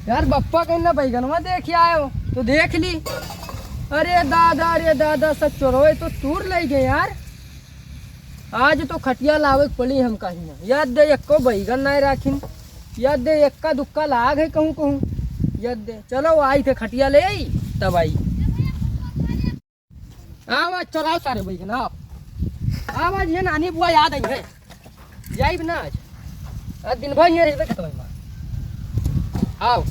यार बप्पा कहना बैगनवा देख आयो तो देख ली। अरे दादा सब चोरोए तो तूर ले गए यार। आज तो खटिया लावे पड़ी हम कहीं ना। याद दे एको बैगन नहीं राखिन। याद दे एक्का दुक्का लाग है कहूँ कहूँ। याद दे चलो आई थे खटिया ले आई तब आई। आवाज चलाओ सारे बैगन आओ। आवाज ये नानी बुआ याद आई है जाइब ना आज दिन भर ये रहे खत्म में आओ।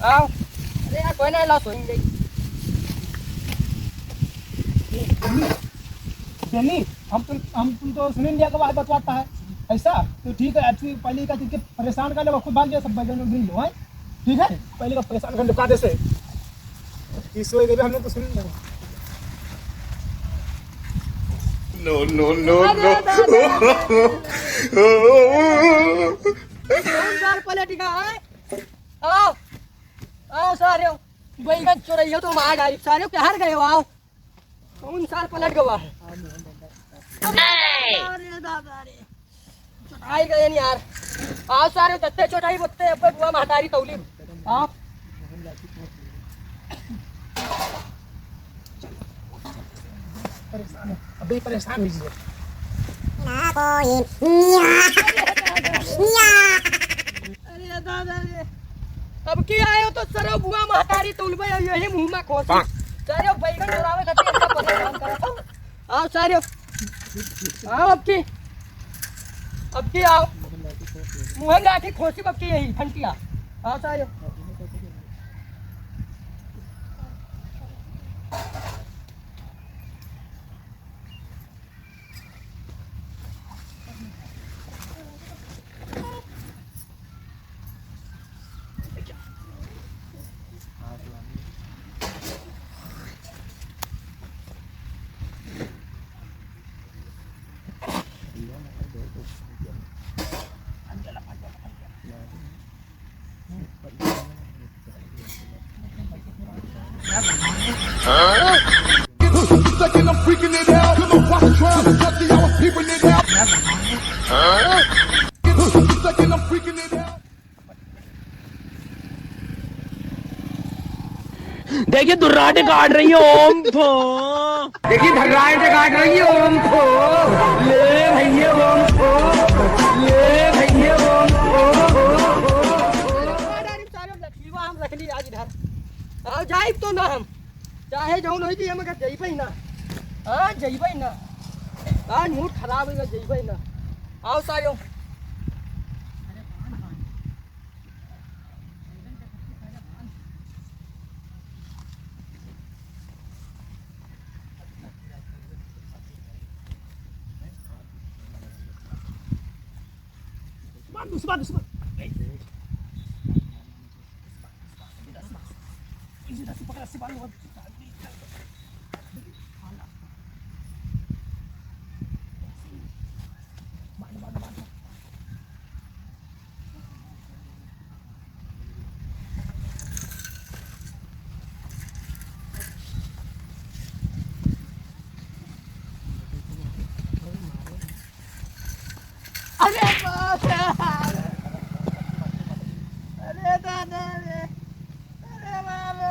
आओ अरे यार कोई नहीं ला सोई गई। हम तुम तो सुन इंडिया का बात बतवाता है ऐसा तो ठीक है। अच्छी पहले का तुझे परेशान कर ले खुद भाग जाए सब बैगन गिन लो है ठीक है। पहले का परेशान कर लुका दे से इस वजह से हमने तो सुन लिया। No, no, no, no. पलट गया है। आओ आओ सारे बैगन चोरइयो तो मार डाली सारे के हार गए हो। आओ कौन साल पलट गया है। अरे दादा रे चोटाई गए नहीं यार। आओ सारे तत्ते चोटाई बत्ते अब बुआ महतारी तौली। आओ परेशान है अभी परेशान लीजिए अरे दादा रे अब की आयो तो सरो बुआ महतारी तौलबे यही मुंह में खोस सारे बैगन चोरावे खातिर इतना परेशान करत हो। आओ सारे आओ अब की आओ मुंह लाठी खोसी अब की यही फंटिया। आओ सारे Second, I'm freaking it out. Cause I'm watching trial and justice, I was peeping it out. Second, I'm freaking it out. देखिए दुर्राटे काट रही है ओम फो। देखिए धर्राटे काट रही है ओम को। ले भैया ओम को ले भैया ओम को। सारे लखीवा हम रख ली आज इधर। आओ जाइब तो ना हम चाहे जाऊँ नहीं जी हम अगर जइबे ना। हाँ जइबे ना। हाँ मूड खराब है जइबे ना। आओ सारे दूसरा अरे अरे दादा रे अरे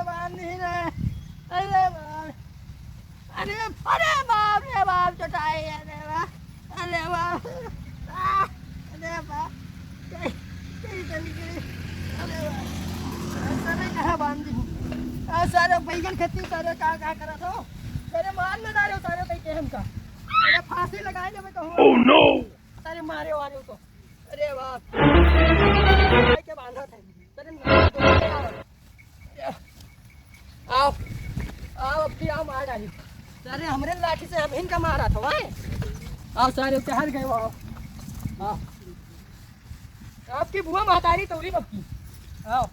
बाप नहीं रे अरे बाप अरे अरे बाप चटाई अरे बाप अरे बाप अरे सारे कहाँ बांध दी सारे बैगन खेती सारे कहाँ करा था सारे मार न डाले सारे बैठे हमका अरे फांसी लगाए जब कहूँ। Oh no! सारे मारे वाले तो अरे बाप क्या बांधा था। आओ आओ अब की आओ मार डाली सारे हमरे लाठी से हम इनका मारा था भाई। आओ सारे चढ़ गए वो। आओ आपकी बुआ महतारी तौली बक्की। आओ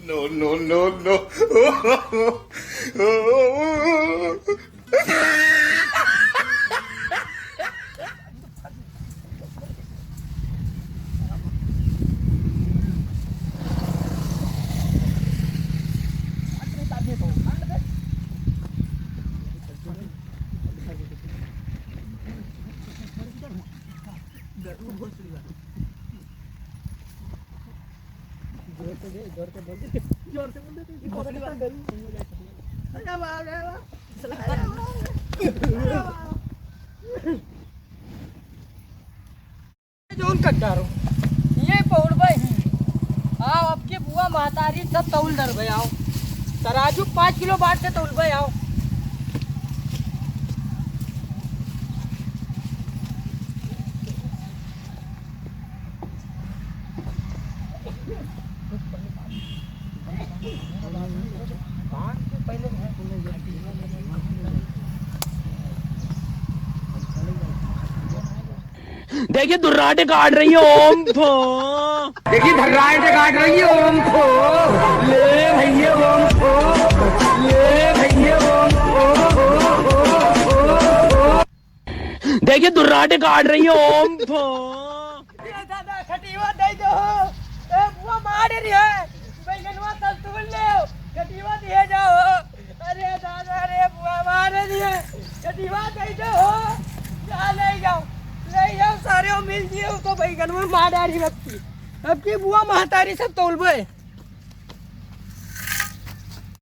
No, no, no, no. जोर से बोल दे अरे वाह अरे वाह जोन कट्टारो ये पौड़ भाई आओ आपके बुआ महतारी सब तौल दर भाई आओ तराजू 5 किलो बाट से तौल भाई आओ देखिए दुर्राटे काट रही है ओम फो। देखिए धर्राटे काट रही है ओम फो ले भैया ओम फो ले भैया ओम फो देखिए दुर्राटे काट रही है ओम फो। दादा खटीवा दे दो ए बुआ मार रही है बैगनवा तल तोड़ ले खटीवा दे जाओ अरे दादा रे बुआ मार रही है खटीवा दे दो जा ले जाओ सारे मिल जिए तो बैगनवा मार डाली अब की बुआ महतारी सब तोल बे